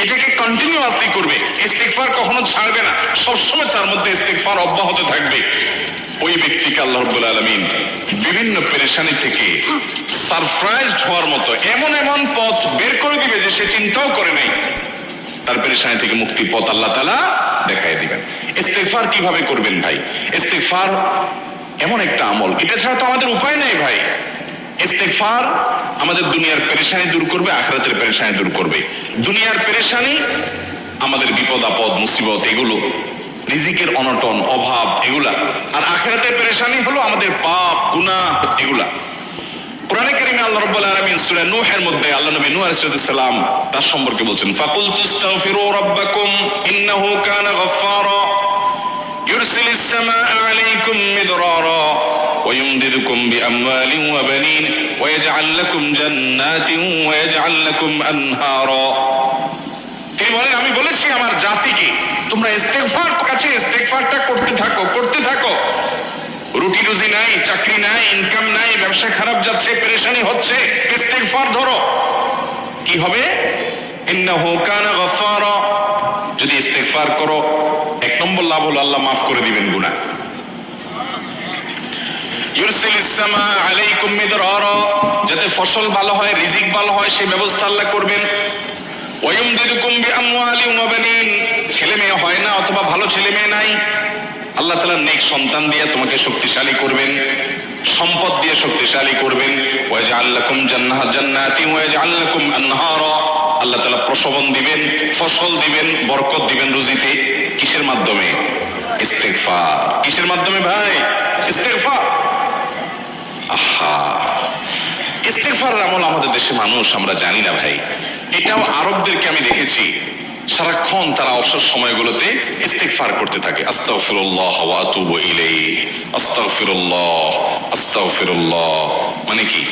এটাকে কন্টিনিউয়াসলি করবে, ইস্তিগফার কখনো ছাড়বে না, সবসময় তার মধ্যে ইস্তিগফার অব্যাহত থাকবে। ওই ব্যক্তিকে আল্লাহ রাব্বুল আলামিন বিভিন্ন পেরেশানি থেকে সারপ্রাইজড হওয়ার মতো এমন এমন পথ বের করে দিবে যে সে চিন্তাও করে নাই। তার পেরেশানি থেকে মুক্তির পথ আল্লাহ তাআলা দেখায় দিবেন। ইস্তিগফার কিভাবে করবেন ভাই? ইস্তিগফার এমন একটা আমল, এটা ছাড়া তো আমাদের উপায় নাই ভাই। ইস্তিগফার আমাদের দুনিয়ার পেরেশানি দূর করবে, আখিরাতের পেরেশানি দূর করবে। দুনিয়ার পেরেশানি আমাদের বিপদ আপদ মুসিবত এগুলো, রিজিকের অনটন অভাব এগুলা, আর আখিরাতের পেরেশানি হলো আমাদের পাপ গুনাহ এগুলা। কোরআনে কারিমে আল্লাহ রাব্বুল আলামিন সূরা নূহের মধ্যে আল্লাহ নবী নূহ আলাইহিস সালাম তার সম্পর্কে বলছেন, ফাকুলতু ইস্তাগফিরু রাব্বাকুম ইন্নাহু কানা গাফফারা ইউরসিলিস সামাআ আলাইকুম মিদরারা ওয়া ইউমদিদুকুম বিআমওয়ালিন ওয়া বানিন ওয়া ইয়াজআল লাকুম জান্নাতিন ওয়া ইয়াজআল লাকুম আনহারা। তিনি বলেন, আমি বলেছি আমার জাতিকে তোমরা ইস্তিগফার কাছে ইস্তিগফারটা করতে থাকো। রুটি রুজি নাই, চাকরি নাই, ইনকাম নাই, ব্যবসা খারাপ যাচ্ছে, পেরেশানি হচ্ছে, ইস্তিগফার ধরো। কি হবে? ইন্নাহু কানা গাফফারা। যদি ইস্তিগফার করো, এক নম্বর লাভ হলো আল্লাহ মাফ করে দিবেন গুনাহ। ইউরসিলিস সামা আলাইকুম মিদরারা, যাতে ফসল ভালো হয়, রিজিক ভালো হয় সেই ব্যবস্থা আল্লাহ করবেন। ওয়া ইউমদিদুকুম বিআমওয়ালিন ওয়া বানিন, ছেলে মেয়ে হয় না অথবা ভালো ছেলে মেয়ে নাই, আল্লাহ তাআলা নেক সন্তান দিয়ে তোমাকে শক্তিশালী করবেন, সম্পদ দিয়ে শক্তিশালী করবেন। ওয়া ইয়াজআল লাকুম জান্নাতিন ওয়া ইয়াজআল লাকুম আনহারা, আল্লাহ তাআলা প্রসবন দিবেন, ফসল দিবেন, বরকত দিবেন রুজিতে। কিসের মাধ্যমে? ইস্তিগফার। কিসের মাধ্যমে ভাই? ইস্তিগফার। আহা, ইস্তিগফারের আমল আমাদের দেশে মানুষ আমরা জানি না ভাই। এটাও আরবদেরকে আমি দেখেছি সারাক্ষণ তারা অবসর সময়গুলোতে ইস্তিগফার করতে থাকে, আস্তাগফিরুল্লাহ ওয়া আতুবু ইলাইহি, আস্তাগফিরুল্লাহ আস্তাগফিরুল্লাহ। মানে কি?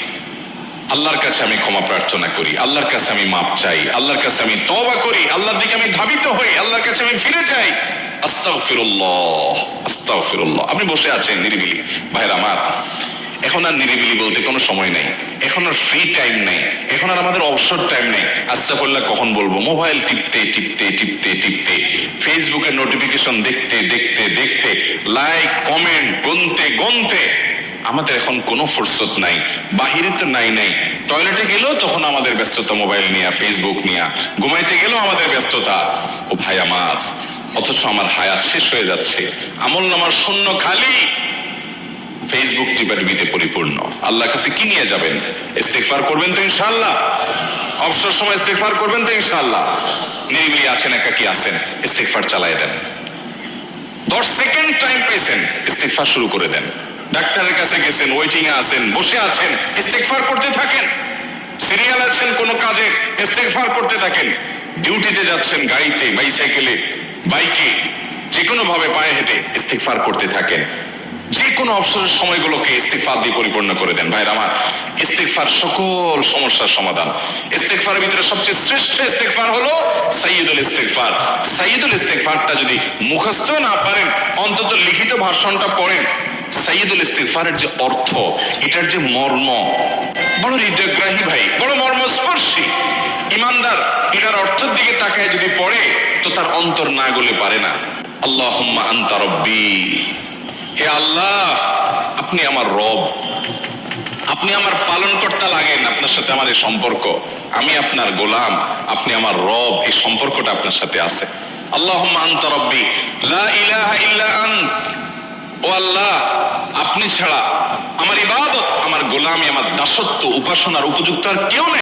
আল্লাহর কাছে আমি ক্ষমা প্রার্থনা করি, আল্লাহর কাছে আমি মাপ চাই, আল্লাহর কাছে আমি তওবা করি, আল্লাহর দিকে আমি ধাবিত হই, আল্লাহর কাছে আমি ফিরে যাই, আস্তাগফিরুল্লাহ আস্তাগফিরুল্লাহ। আপনি বসে আছেন নিরিবিলি, ভাইরা আমার এখন আর নিরিবিলি বলতে কোনো সময় নেই, এখন আর ফ্রি টাইম নেই, এখন আর আমাদের অবসর টাইম নেই। আস্তাগফিরুল্লাহ কখন বলবো? মোবাইল টিপতে টিপতে টিপতে টিপতে, ফেসবুকের নোটিফিকেশন দেখতে দেখতে দেখতে, লাইক কমেন্ট গুনতে গুনতে আমাদের এখন কোনো ফুরসত নাই। বাহিরে তো নাই, টয়লেটে গেলেও তখন আমাদের ব্যস্ততা মোবাইল নিয়ে, ফেসবুক নিয়ে, ঘুমাইতে গেলেও আমাদের ব্যস্ততা। ও ভাই আমার, অথচ আমার হায়াত শেষ হয়ে যাচ্ছে, আমল নামার শূন্য খালি, ফেসবুক টিপাটিপিতে পরিপূর্ণ। আল্লাহর কাছে কি নিয়ে যাবেন? ইস্তিগফার করবেন তো ইনশাআল্লাহ? অবসর সময় ইস্তিগফার করবেন তো ইনশাআল্লাহ? নিরিবিলি আছেন, একাকী আছেন, ইস্তিগফার চালায় দেন। 10 সেকেন্ড টাইম পেয়েছেন, ইস্তিগফার শুরু করে দেন। ডাক্তারের কাছে গেছেন, ওয়েটিং এ আছেন, বসে আছেন, ইস্তিগফার করতে থাকেন। সিরিয়াল আছেন কোনো কাজে, ইস্তিগফার করতে থাকেন। ডিউটিতে যাচ্ছেন, গাড়িতে, বাইসাইকেলে, বাইকে, যে কোনো ভাবে পায়ে হেঁটে ইস্তিগফার করতে থাকেন। যে কোনো অবসরের সময়গুলোকে ইস্তিগফার দিয়ে পরিপূর্ণ করে দেন। ভাইরা আমার, ইস্তিগফার সকল সমস্যার সমাধান। ইস্তিগফারের ভিতরে সবচেয়ে শ্রেষ্ঠ ইস্তিগফার হলো সাইয়্যিদুল ইস্তিগফার। সাইয়্যিদুল ইস্তিগফারটা যদি মুখস্থ না পারেন, অন্তত লিখিত ভার্সনটা পড়েন। সাইয়্যিদুল ইস্তিগফারের যে অর্থ, এটার যে মর্ম, বড় হৃদয়গ্রাহী ভাই, বড় মর্মস্পর্শী। ইমানদার এটার অর্থের দিকে তাকায় যদি পড়ে, তো তার অন্তর না গলে পারে না। আল্লাহুম্মা আনতা রব্বি, হে আল্লাহ আপনি আমার রব, আপনি আমার পালনকর্তা লাগেন, আপনার সাথে আমার এই সম্পর্ক, আমি আপনার গোলাম, আপনি আমার রব, এই সম্পর্কটা আপনার সাথে আছে। আল্লাহুম্মা আনতা রব্বি লা ইলাহা ইল্লা আন্ত, ও আল্লাহ আপনি ছাড়া আমার ইবাদত, আমার গোলামি, আমার দাসত্ব, উপাসনার উপযুক্ত আর কেউ নেই।